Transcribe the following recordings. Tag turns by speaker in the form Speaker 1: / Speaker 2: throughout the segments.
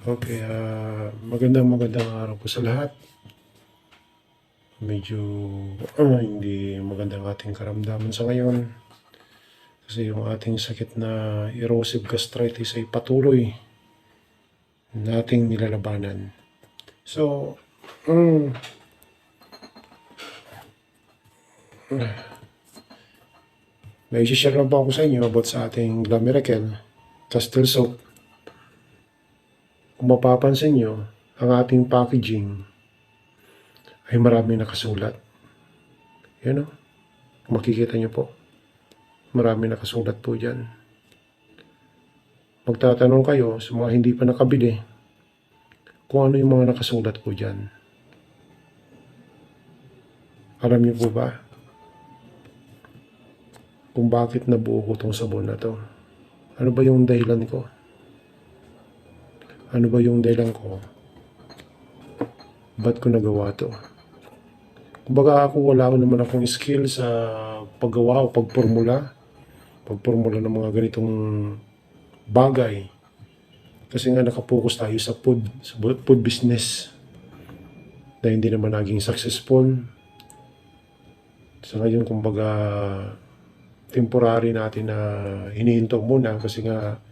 Speaker 1: Okay, magandang araw po sa lahat. Medyo hindi magandang ating karamdaman sa ngayon kasi yung ating sakit na erosive gastritis ay patuloy nating nilalabanan. So, may share lang po ako sa inyo about sa ating La Miracle Castle Soap. Kung mapapansin nyo, ang ating packaging ay maraming nakasulat. Yan o. Makikita nyo po. Maraming nakasulat po dyan. Magtatanong kayo sa mga hindi pa nakabili kung ano yung mga nakasulat po dyan. Alam niyo po ba kung bakit nabuo ko itong sabon na to? Ano ba yung dahilan ko? Ano ba yung dahilan ko? Ba't ko nagawa to? Kumbaga wala naman akong skill sa paggawa o pagpormula ng mga ganitong bagay. Kasi nga nakapokus tayo sa food business na hindi naman naging successful. So ngayon, kumbaga, temporary natin na hinihinto muna kasi nga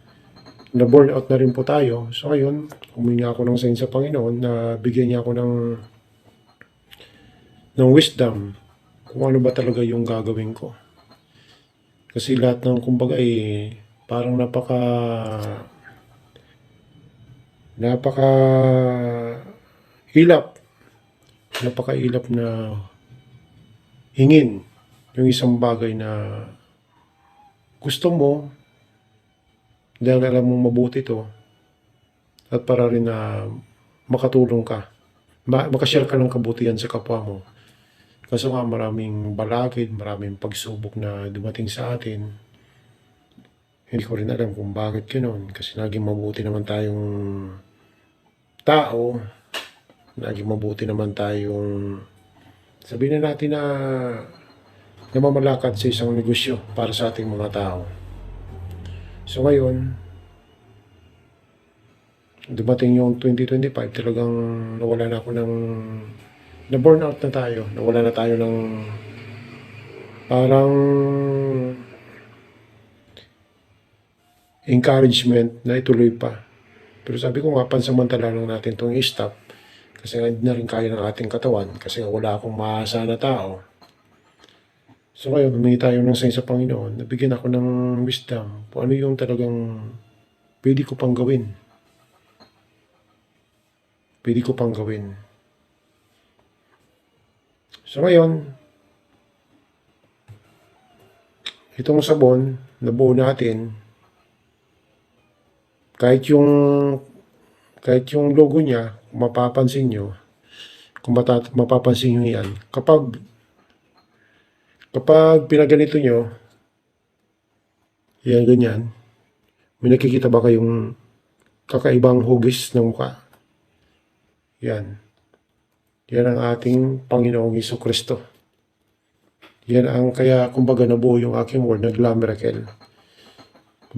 Speaker 1: na-burn out na rin po tayo. So ngayon, humingi ako ng sign sa Panginoon na bigyan niya ako ng wisdom kung ano ba talaga yung gagawin ko. Kasi lahat ng kumbaga parang napaka hilap na hingin yung isang bagay na gusto mo dahil alam mong mabuti to at para rin na makatulong ka, makashare ka ng kabutihan sa kapwa mo. Kaso nga maraming balakid, maraming pagsubok na dumating sa atin. Hindi ko rin alam kung bakit ganoon kasi naging mabuti naman tayong tao, naging mabuti naman tayong sabihin na natin na namamalakad sa isang negosyo para sa ating mga tao. So ngayon, dumating yung 2025, talagang nawala na ako na-burnout na tayo. Nawala na tayo ng parang encouragement na ituloy pa. Pero sabi ko nga, pansamantala lang natin itong i-stop kasi nga hindi na rin kaya ng ating katawan kasi wala akong maasa na tao. So ngayon, humingi tayo ng sign sa Panginoon, nabigyan ako ng wisdom kung ano yung talagang pwede ko pang gawin. So ngayon, itong sabon, nabuo natin, kahit yung logo niya, mapapansin nyo, kung mapapansin nyo yan, kapag pinaganito nyo, yan ganyan, may nakikita ba kayong kakaibang hugis ng mukha? Yan. Yan ang ating Panginoong Jesucristo. Yan ang kaya kumbaga nabuo yung aking word na La Miracle.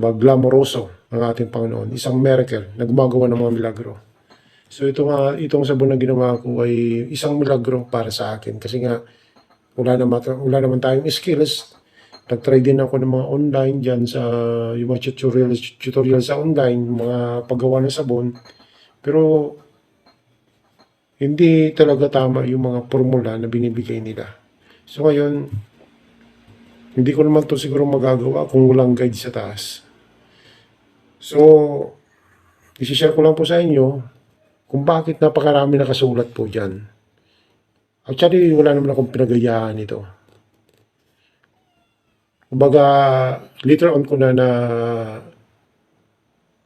Speaker 1: Glamoroso ang ating Panginoon. Isang miracle na gumagawa ng mga milagro. So itong sabon na ginawa ko ay isang milagro para sa akin. Kasi nga wala naman tayong skills. Nag-try din ako ng mga online dyan sa yung mga tutorial sa online, mga paggawa ng sabon. Pero hindi talaga tama yung mga formula na binibigay nila. So ngayon, hindi ko naman to siguro magagawa kung walang guide sa taas. So, isi-share ko lang po sa inyo kung bakit napakarami nakasulat po dyan. Actually, wala naman akong pinagayaan ito. Kumbaga, later on ko na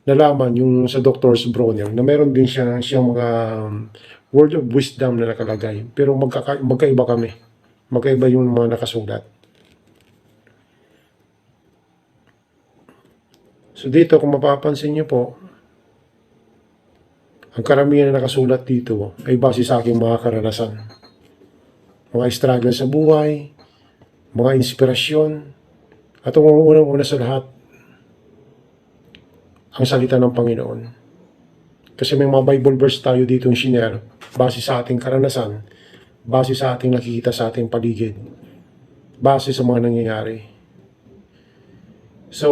Speaker 1: nalaman yung sa Doctor's Bronner na meron din siyang mga word of wisdom na nakalagay. Pero magkaiba kami. Magkaiba yung mga nakasulat. So dito, kung mapapansin nyo po, ang karamihan na nakasulat dito ay base sa aking mga karanasan. Mga struggle sa buhay, mga inspirasyon, at ang unang-una sa lahat, ang salita ng Panginoon. Kasi may mga Bible verse tayo dito yung share base sa ating karanasan, base sa ating nakikita sa ating paligid, base sa mga nangyayari. So,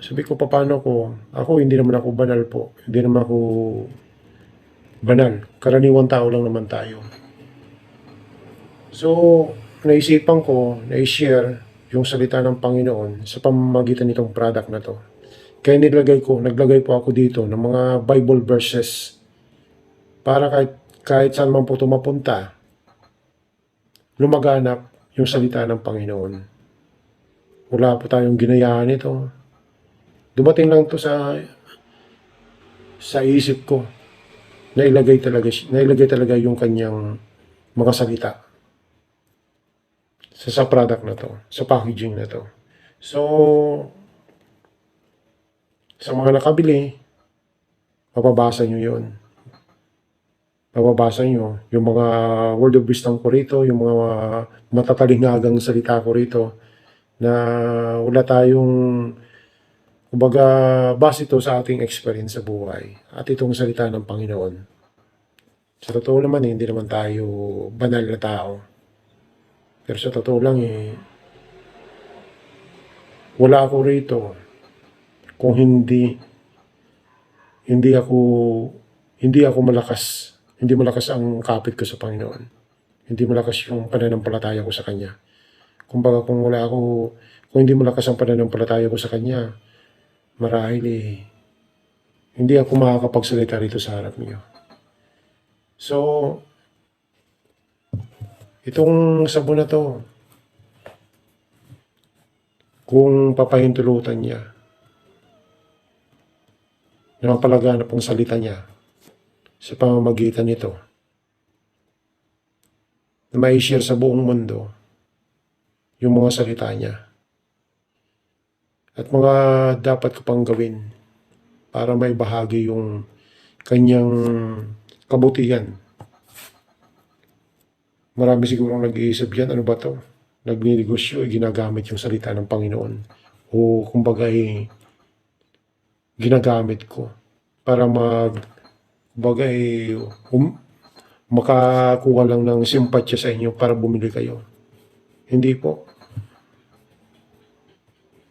Speaker 1: sabi ko, paano ko? Ako, hindi naman ako banal po. Hindi naman ako banal. Karaniwang tao lang naman tayo. So, naisipan ko na i-share yung salita ng Panginoon sa pamamagitan nitong product na to. Kaya naglagay po ako dito ng mga Bible verses para kahit saan man po ito mapunta, lumaganap yung salita ng Panginoon. Wala po tayong ginayaan ito. Dumating lang to sa isip ko. Nailagay talaga yung kanyang mga salita sa product na to, sa packaging na to. So, sa mga nakabili, mababasa nyo yun. Mababasa nyo yung mga word of wisdom ko rito, yung mga matatalingagang salita ko rito, na wala tayong, kumbaga, base ito sa ating experience sa buhay at itong salita ng Panginoon. Sa totoo naman, hindi naman tayo banal na tao. Pero sa totoo lang, wala ako rito kung hindi ako malakas. Hindi malakas ang kapit ko sa Panginoon. Hindi malakas yung pananampalataya ko sa Kanya. Kumbaga, kung hindi malakas ang pananampalataya ko sa Kanya, marahil hindi ako makakapagsalita rito sa harap niyo. So, itong sabon na to, kung papahintulutan niya, na mapalaganap ang salita niya sa pamamagitan nito, na mai-share sa buong mundo yung mga salita niya at mga dapat ko pang gawin para may bahagi yung kanyang kabutihan. Marami sigurong nag-iisip yan, ano ba to? Nagninegosyo, ginagamit yung salita ng Panginoon. O kumbaga ginagamit ko para makakuha lang ng simpatya sa inyo para bumili kayo. Hindi po.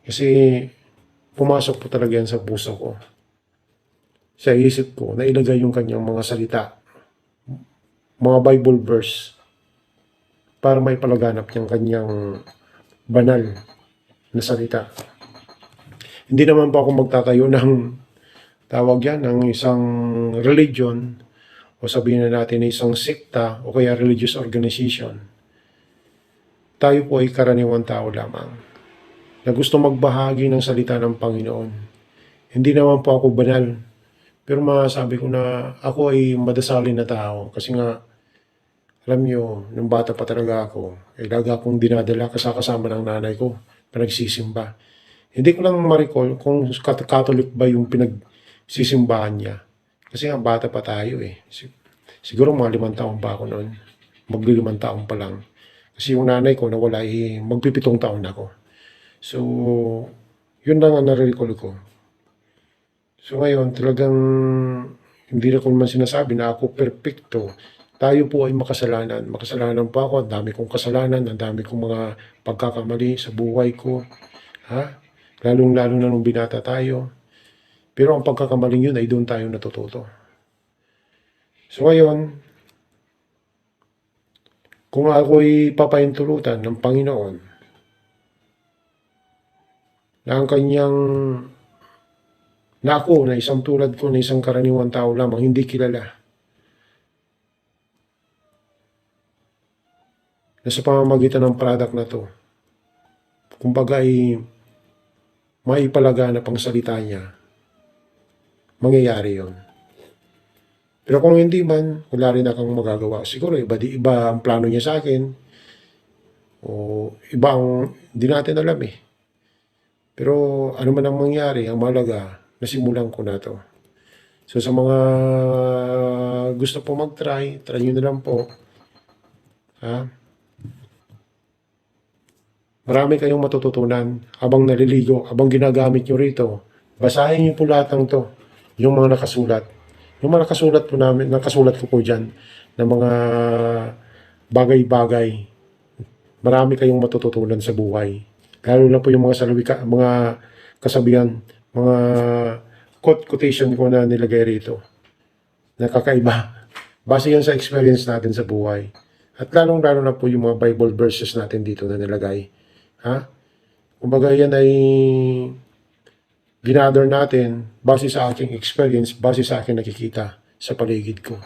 Speaker 1: Kasi pumasok po talaga yan sa puso ko. Sa isip ko, nailagay yung kanyang mga salita, mga Bible verse, para may palaganap yung kanyang banal na salita. Hindi naman po ako magtatayo ng tawag yan, ng isang religion o sabihin na natin isang sekta o kaya religious organization. Tayo po ay karaniwang tao lamang na gusto magbahagi ng salita ng Panginoon. Hindi naman po ako banal, pero masabi ko na ako ay madasalin na tao kasi nga, alam nyo, nung bata pa talaga ako, lagi akong dinadala kasama ng nanay ko, pinagsisimba. Hindi ko lang ma-recall kung Catholic ba yung pinagsisimbahan niya. Kasi nga bata pa tayo Siguro mga 5 taon pa ako noon. Magli-5 taon pa lang. Kasi yung nanay ko nawala magpipitong taon ako. So, yun lang ang na-recall ko. So ngayon, talagang hindi na ko naman sinasabi na ako perfecto. Tayo po ay makasalanan. Makasalanan pa ako. Ang dami kong kasalanan. Ang dami kong mga pagkakamali sa buhay ko. Lalong-lalo na nung binata tayo. Pero ang pagkakamaling yun ay doon tayo natututo. So ngayon, kung ako'y papahintulutan ng Panginoon na ang kanyang na ako, na isang tulad ko, na isang karaniwang tao lamang, hindi kilala, na sa pamamagitan ng product na to, kumbaga ay maipalaganap ang salita niya, mangyayari yon. Pero kung hindi man, wala rin akong magagawa. Siguro iba ang plano niya sa akin, o iba ang hindi natin alam Pero ano man ang mangyari, ang mahalaga, nasimulan ko na to. So sa mga gusto po mag-try, try nyo na lang po. Marami kayong matututunan habang naliligo, habang ginagamit nyo rito. Basahin nyo po lahat ng to, yung mga nakasulat. Yung mga nakasulat ko po dyan ng mga bagay-bagay. Marami kayong matututunan sa buhay. Lalo na po yung mga mga kasabihan, mga quotation ko na nilagay rito. Nakakaiba. Base yan sa experience natin sa buhay. At lalong-lalo na po yung mga Bible verses natin dito na nilagay. Ha? Kumbaga yan ay ginather natin base sa aking experience, base sa aking nakikita sa paligid ko.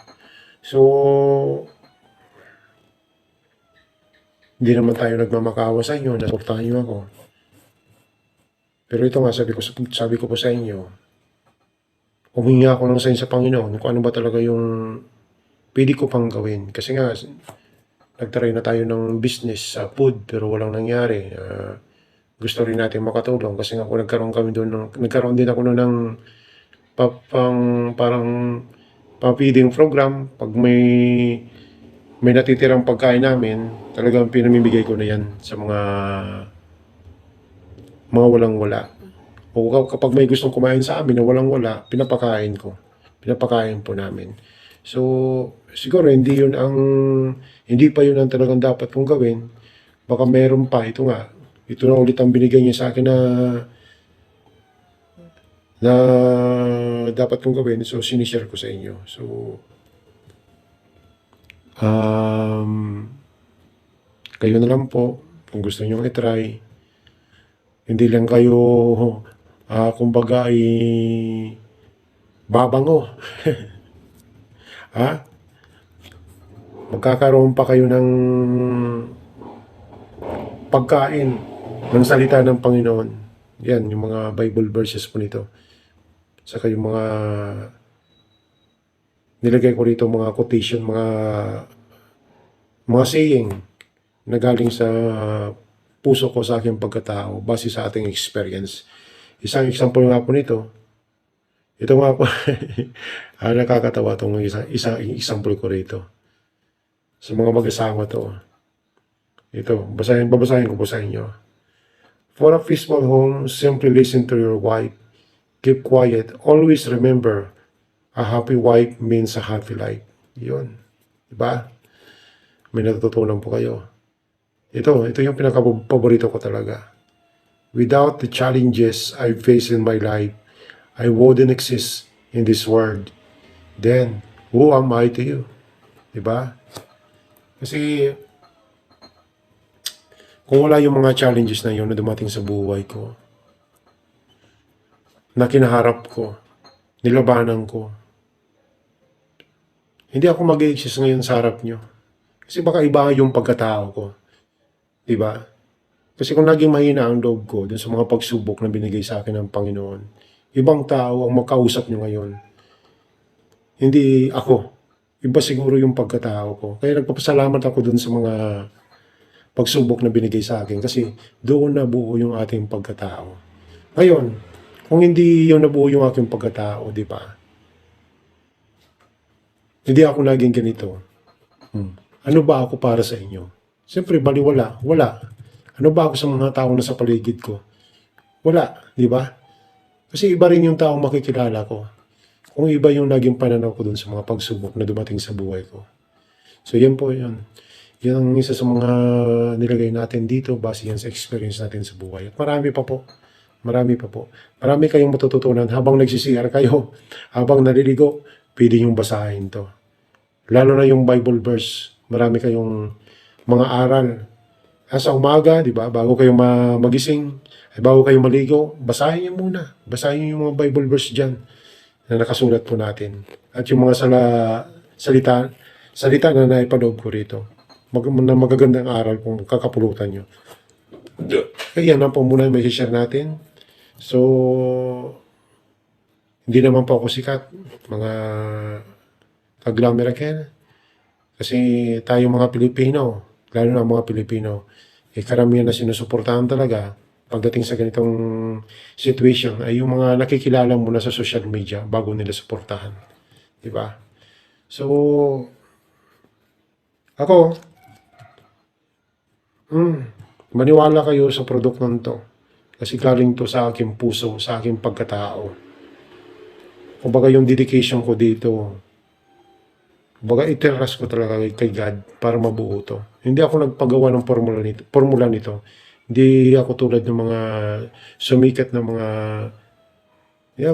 Speaker 1: So, hindi naman tayo nagmamakawa sa inyo, nasuportahan niyo ako. Pero ito nga, sabi ko po sa inyo, humingi ako ng sign sa Panginoon kung ano ba talaga yung pwede ko pang gawin. Kasi nga, nagtry na tayo ng business sa food pero walang nangyari. Gusto rin natin makatulong kasi nga kung nagkaroon din ako ng parang pa-feeding program. Pag may natitirang pagkain namin, talagang pinamimigay ko na yan sa mga walang-wala. O kapag may gustong kumain sa amin na walang-wala, pinapakain ko. Pinapakain po namin. So, siguro hindi pa yun ang talagang dapat kong gawin. Baka meron pa. Ito nga, ito na ulit ang binigay niya sa akin na dapat kong gawin. So, sinishare ko sa inyo. So, kayo na lang po kung gusto nyo i-try. Hindi lang kayo, kumbaga ay babango. Ha? Magkakaroon pa kayo ng pagkain ng salita ng Panginoon. Yan, yung mga Bible verses po nito. Saka yung mga nilagay ko rito, mga quotation, mga saying na galing sa puso ko sa aking pagkatao base sa ating experience. Isang example nga po nito, ito nga po, nakakatawa itong isang example ko rito. Sa mga mag-asawa to. Ito, babasahin ko po sa inyo. For a peaceful home, simply listen to your wife. Keep quiet. Always remember, a happy wife means a happy life. Yun. Diba? May natututunan po kayo. Ito yung pinaka-paborito ko talaga. Without the challenges I face in my life, I wouldn't exist in this world. Then, who am I to you? Diba? Kasi, kung wala yung mga challenges na yun na dumating sa buhay ko, na kinaharap ko, nilabanan ko, hindi ako mag-exist ngayon sa harap nyo. Kasi baka iba yung pagkatao ko. Diba? Kasi kung naging mahina ang loob ko dun sa mga pagsubok na binigay sa akin ng Panginoon, ibang tao ang makausap nyo ngayon. Hindi ako. Iba siguro yung pagkatao ko. Kaya nagpapasalamat ako dun sa mga pagsubok na binigay sa akin kasi doon nabuo yung ating pagkatao. Ngayon, kung hindi yung nabuo yung aking pagkatao, di ba? Hindi ako naging ganito. Ano ba ako para sa inyo? Siyempre, baliwala. Wala. Ano ba ako sa mga tao na sa paligid ko? Wala, di ba? Kasi iba rin yung taong makikilala ko. Kung iba yung naging pananaw ko dun sa mga pagsubok na dumating sa buhay ko. So, yan po yun. Yan ang isa sa mga nilagay natin dito base yan sa experience natin sa buhay. At marami pa po. Marami pa po. Marami kayong matututunan habang nagsisiyar kayo. Habang naliligo, pwede nyo basahin to. Lalo na yung Bible verse. Marami kayong mga aral. Sa umaga, di ba? Bago kayo magising, bago kayo maligo, basahin niyo muna. Basahin niyo yung mga Bible verse dyan na nakasulat po natin. At yung mga salita na naipaloob ko rito. Magagandang aral kung kakapulutan nyo. Kaya yan lang po muna may share natin. So, hindi naman po ako sikat, mga kaglamerakel. Kasi tayo mga Pilipino, lalo na mga Pilipino, karamihan na sinusuportahan talaga pagdating sa ganitong situation ay yung mga nakikilala mo na sa social media bago nila suportahan. Diba? So, ako, maniwala kayo sa produktong to. Kasi galing to sa aking puso, sa aking pagkatao. kumbaga yung dedication ko dito, kumbaga itiras ko talaga kay God para mabuo to. Hindi ako nagpagawa ng formula nito. Hindi ako tulad ng mga sumikat na mga,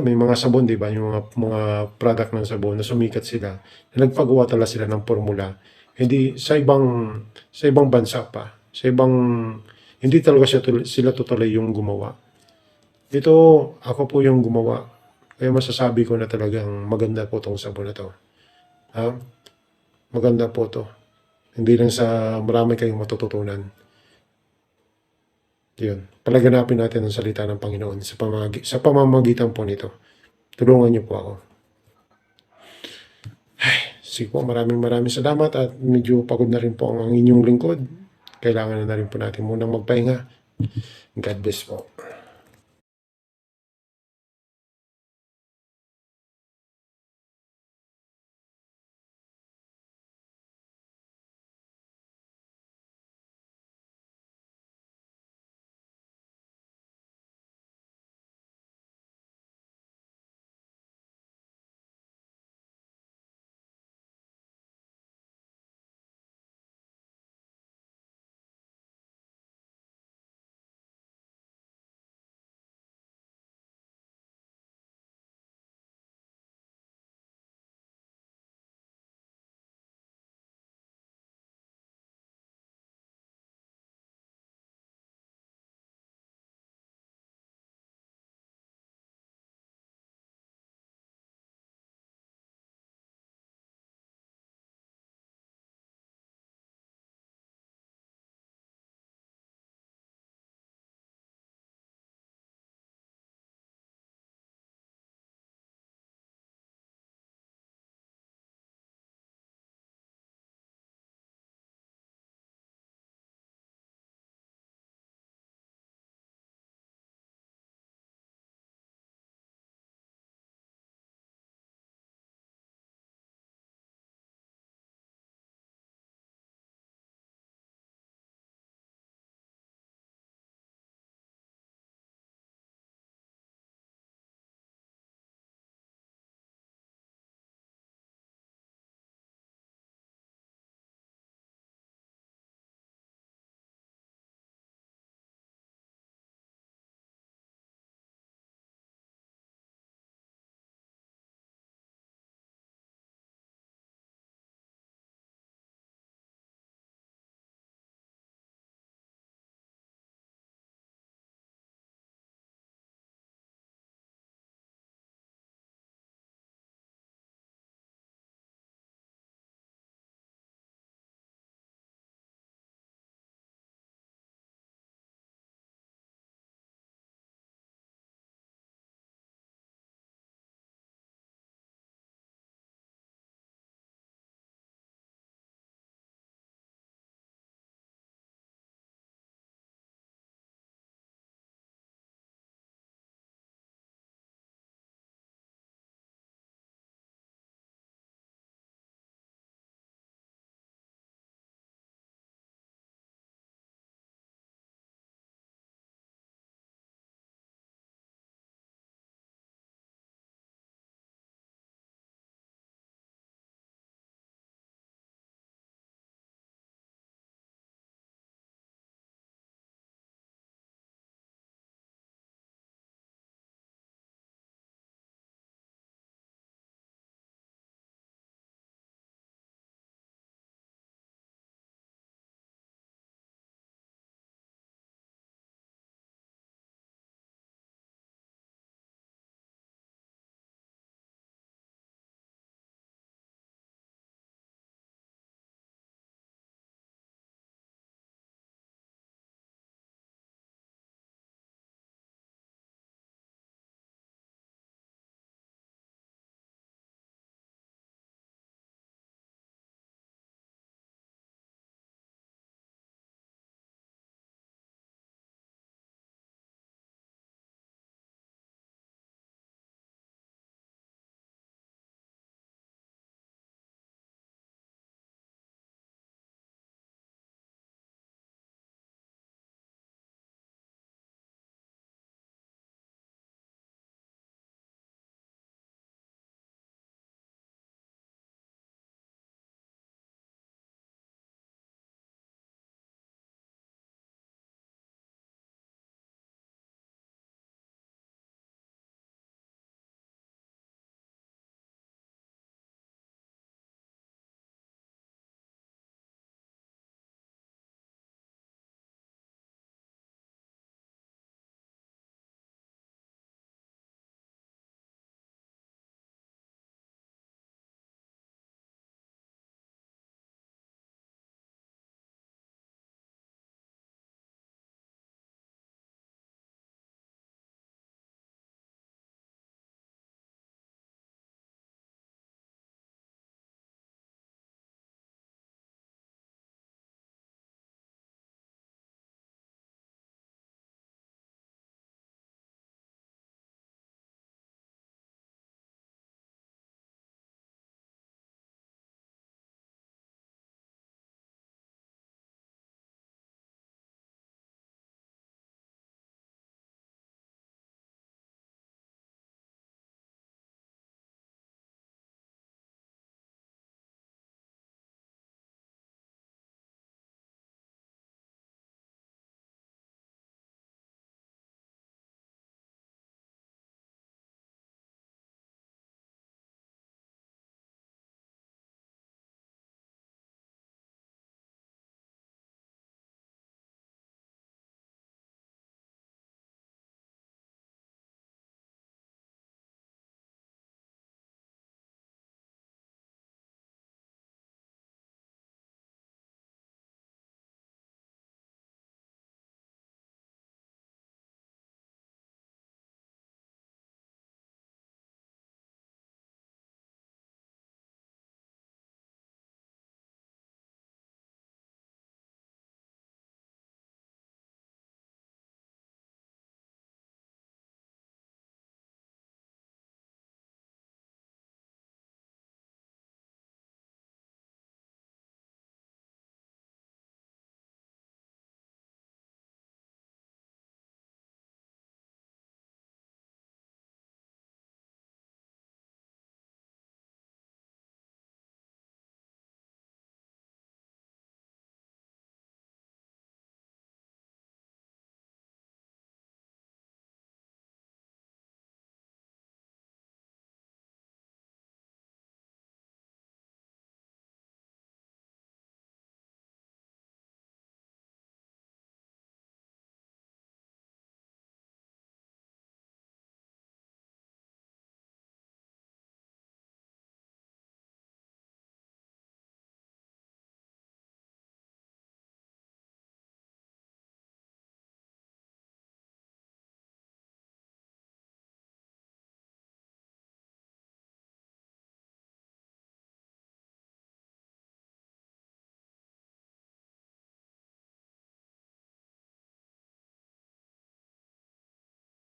Speaker 1: may mga sabon, di ba? Yung mga product ng sabon na sumikat sila. Nagpagawa talaga sila ng formula. Hindi sa ibang bansa pa. Hindi talaga sila tutuloy yung gumawa. Ito, ako po yung gumawa. Kaya masasabi ko na talagang maganda po tong sabon na to. Ha? Maganda po to. Hindi lang sa marami kayong matututunan. Yun. Palaganapin natin ang salita ng Panginoon sa pamamagitan po nito. Tulungan niyo po ako. Sige po, maraming salamat at medyo pagod na rin po ang inyong lingkod. Kailangan na rin po natin munang magpahinga. God bless po.